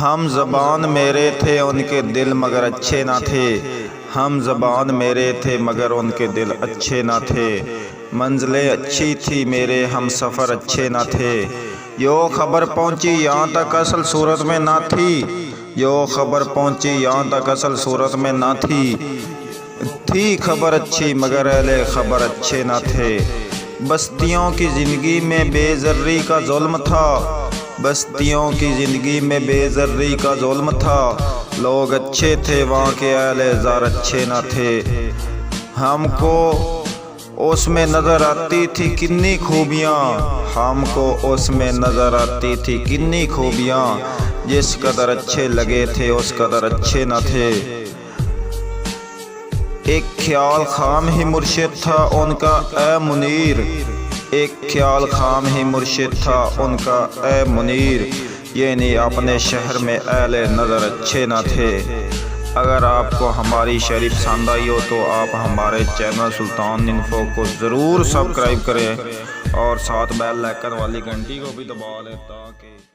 ہم زبان میرے تھے ان کے دل مگر اچھے نہ تھے، ہم زبان میرے تھے مگر ان کے دل اچھے نہ تھے، منزلیں اچھی تھی میرے ہم سفر اچھے نہ تھے، جو خبر پہنچی یہاں تک اصل صورت میں نہ تھی، جو خبر پہنچی یہاں تک اصل صورت میں نہ تھی خبر اچھی مگر اہل خبر اچھے نہ تھے، بستیوں کی زندگی میں بے زری کا ظلم تھا، بستیوں کی زندگی میں بے زری کا ظلم تھا، لوگ اچھے تھے وہاں کے اہل زار اچھے نہ تھے، ہم کو اس میں نظر آتی تھی کتنی خوبیاں، ہم کو اس میں نظر آتی تھی کتنی خوبیاں، جس قدر اچھے لگے تھے اس قدر اچھے نہ تھے، ایک خیال خام ہی مرشد تھا ان کا اے منیر، ایک خیال خام ہی مرشد تھا ان کا اے منیر، یعنی اپنے شہر میں اہل نظر اچھے نہ تھے۔ اگر آپ کو ہماری شعری پسند آئی ہو تو آپ ہمارے چینل سلطان انفو کو ضرور سبسکرائب کریں اور ساتھ بیل آئکن والی گھنٹی کو بھی دبا لیں تاکہ